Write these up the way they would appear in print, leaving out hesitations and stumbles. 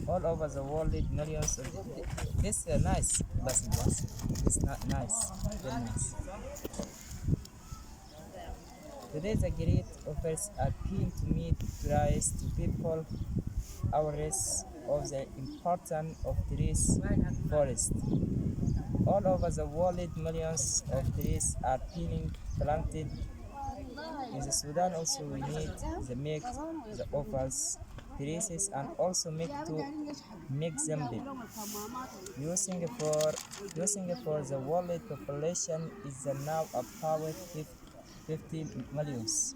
All over the world, millions of this nice, but it's not nice, very nice. Today, the great offers appeal to meet rise to people awareness of the importance of trees forest. All over the world, millions of trees are being planted. In the Sudan also we need the make the offers trees and also make them big. Using for the world population is now about 50 millions.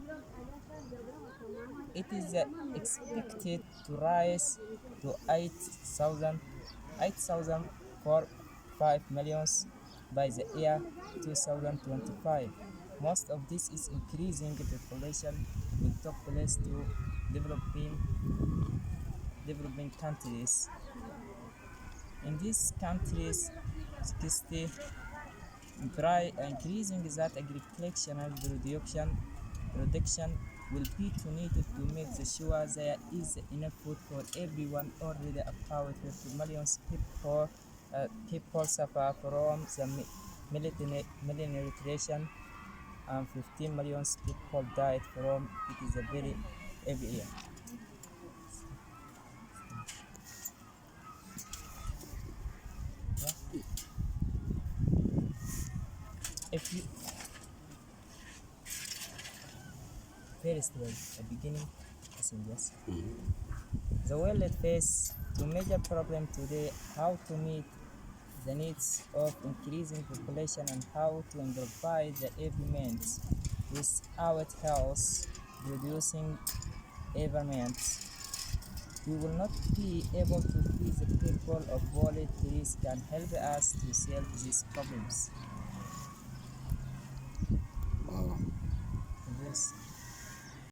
It is expected to rise to 8,000 for 5 millions by the year 2025. Most of this is increasing population will take place to developing developing countries. In these countries, 60 increasing that agricultural production will be needed to make sure there is enough food for everyone. Already about 50 million people suffer from the malnutrition and 15 million people died from it is a very every year. Yeah. If you first was a beginning, I think yes. The world face two major problem today: how to meet the needs of increasing population and how to provide the environment without health reducing environment. We will not be able to feed the people of world. Trees can help us to solve these problems. Wow. Yes.